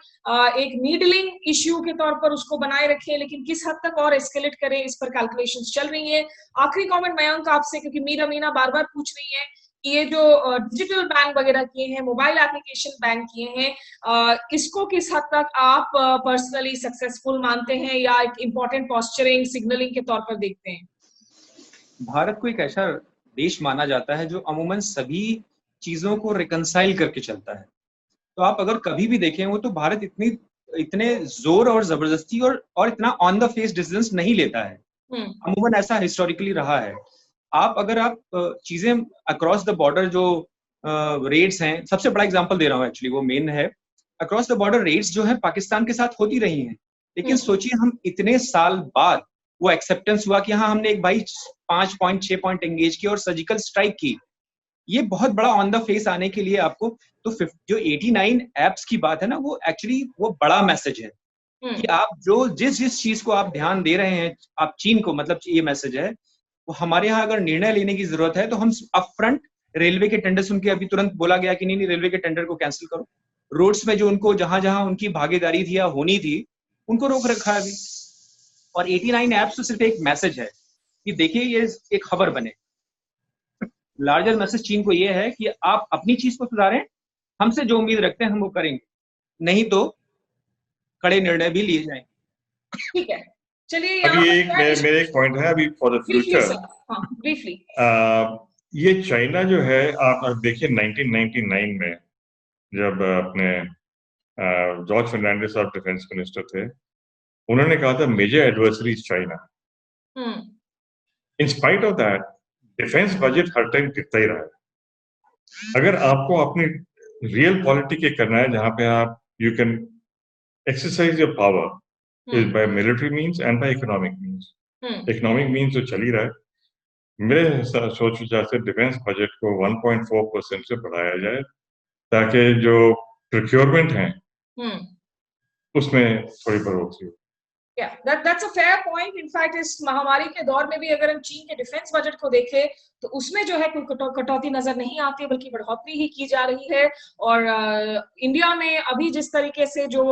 एक नीडलिंग इश्यू के तौर पर उसको बनाए रखे, लेकिन किस हद तक और एस्केलेट करे, इस पर कैलकुलेशंस चल रही है। आखिरी कमेंट मयंक आपसे, क्योंकि मीना बार बार पूछ रही है कि ये जो डिजिटल बैंक वगैरह किए हैं, मोबाइल एप्लीकेशन बैंक किए हैं, इसको किस हद तक आप पर्सनली सक्सेसफुल मानते हैं या एक इम्पोर्टेंट पॉस्चरिंग सिग्नलिंग के तौर पर देखते हैं? भारत को एक ऐसा देश माना जाता है जो अमूमन सभी चीजों को रिकंसाइल करके चलता है। तो आप अगर कभी भी देखें, वो तो भारत इतने जोर और जबरदस्ती और इतना ऑन द फेस डिसीजंस नहीं लेता है। अमूमन ऐसा हिस्टोरिकली रहा है। अगर आप चीजें अक्रॉस द बॉर्डर जो रेड्स हैं, सबसे बड़ा एग्जांपल दे रहा हूँ, एक्चुअली वो मेन है, अक्रॉस द बॉर्डर रेड्स जो है पाकिस्तान के साथ होती रही हैं, लेकिन सोचिए हम इतने साल बाद वो एक्सेप्टेंस हुआ कि हाँ हमने एक भाई 5 पॉइंट 6 पॉइंट एंगेज की और सर्जिकल स्ट्राइक की। ये बहुत बड़ा ऑन द फेस आने के लिए आपको तो जो 89 एप्स की बात है ना, वो एक्चुअली वो बड़ा मैसेज है कि आप जो जिस चीज को आप ध्यान दे रहे हैं आप चीन को, मतलब ये मैसेज है वो हमारे यहाँ अगर निर्णय लेने की जरूरत है तो हम अपफ्रंट रेलवे के टेंडर सुन के, अभी तुरंत बोला गया कि नहीं रेलवे के टेंडर को कैंसिल करो। रोड्स में जो उनको जहां उनकी भागीदारी थी या होनी थी उनको रोक रखा है अभी। और 89 एप्स तो सिर्फ एक मैसेज है कि देखिए ये एक खबर बने। लार्जर मैसेज चीन को ये है कि आप अपनी चीज को सुधारें, हमसे जो उम्मीद रखते हैं हम वो करेंगे, नहीं तो कड़े निर्णय भी लिए जाएंगे। ठीक है, चलिए अभी मेरे एक पॉइंट है अभी फॉर द फ्यूचर। ब्रीफली ये चाइना जो है, आप देखिए 1999 में जब अपने George Fernandes of defence minister थे, उन्होंने कहा था major adversary is China. In spite of that defence budget हर टाइम गिरता ही रहा है। अगर आपको अपनी रियल पॉलिटिक्स करना है जहां पे आप you can exercise your power is by military means and by economic means. Economic means तो चल ही रहा है। मेरे सोच विचार से डिफेंस बजट को 1.4% से बढ़ाया जाए ताकि जो प्रोक्योरमेंट है उसमें थोड़ी बढ़ोतरी हो। Yeah, that's a fair point. In fact, इस महामारी के दौर में भी अगर हम चीन के डिफेंस बजट को देखें तो उसमें जो है कोई कटौती नजर नहीं आती, बल्कि बढ़ोतरी ही की जा रही है। और इंडिया में अभी जिस तरीके से जो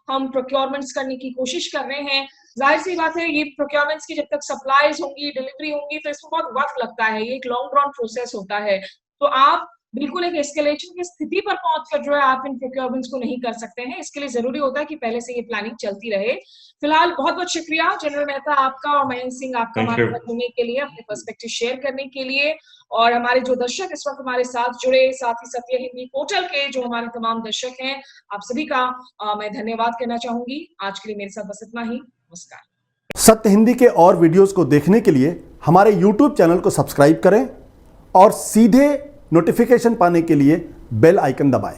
हम प्रोक्योरमेंट्स करने की कोशिश कर रहे हैं, जाहिर सी बात है ये प्रोक्योरमेंट्स की जब तक सप्लाईज होंगी, डिलीवरी होंगी, तो इसमें बहुत वक्त लगता है, ये एक लॉन्ग ड्रॉन प्रोसेस होता है। तो आप बिल्कुल एक एस्केलेशन की स्थिति पर पहुंचकर जो है आप इन प्रोक्योरमेंट्स को नहीं कर सकते हैं। इसके लिए जरूरी होता है कि पहले से ये प्लानिंग चलती रहे। फिलहाल बहुत बहुत शुक्रिया जनरल मेहता आपका और मयंक सिंह आपका हमारे साथ होने के लिए, अपने पर्सपेक्टिव शेयर करने के लिए। और हमारे जो दर्शक इस वक्त हमारे साथ जुड़े, साथ ही सत्य हिंदी पोर्टल के जो हमारे तमाम दर्शक हैं, आप सभी का मैं धन्यवाद करना चाहूंगी। आज के लिए मेरे साथ बस इतना ही। नमस्कार। सत्य हिंदी के और वीडियोस को देखने के लिए हमारे YouTube चैनल को सब्सक्राइब करें और सीधे नोटिफिकेशन पाने के लिए बेल आइकन दबाएं।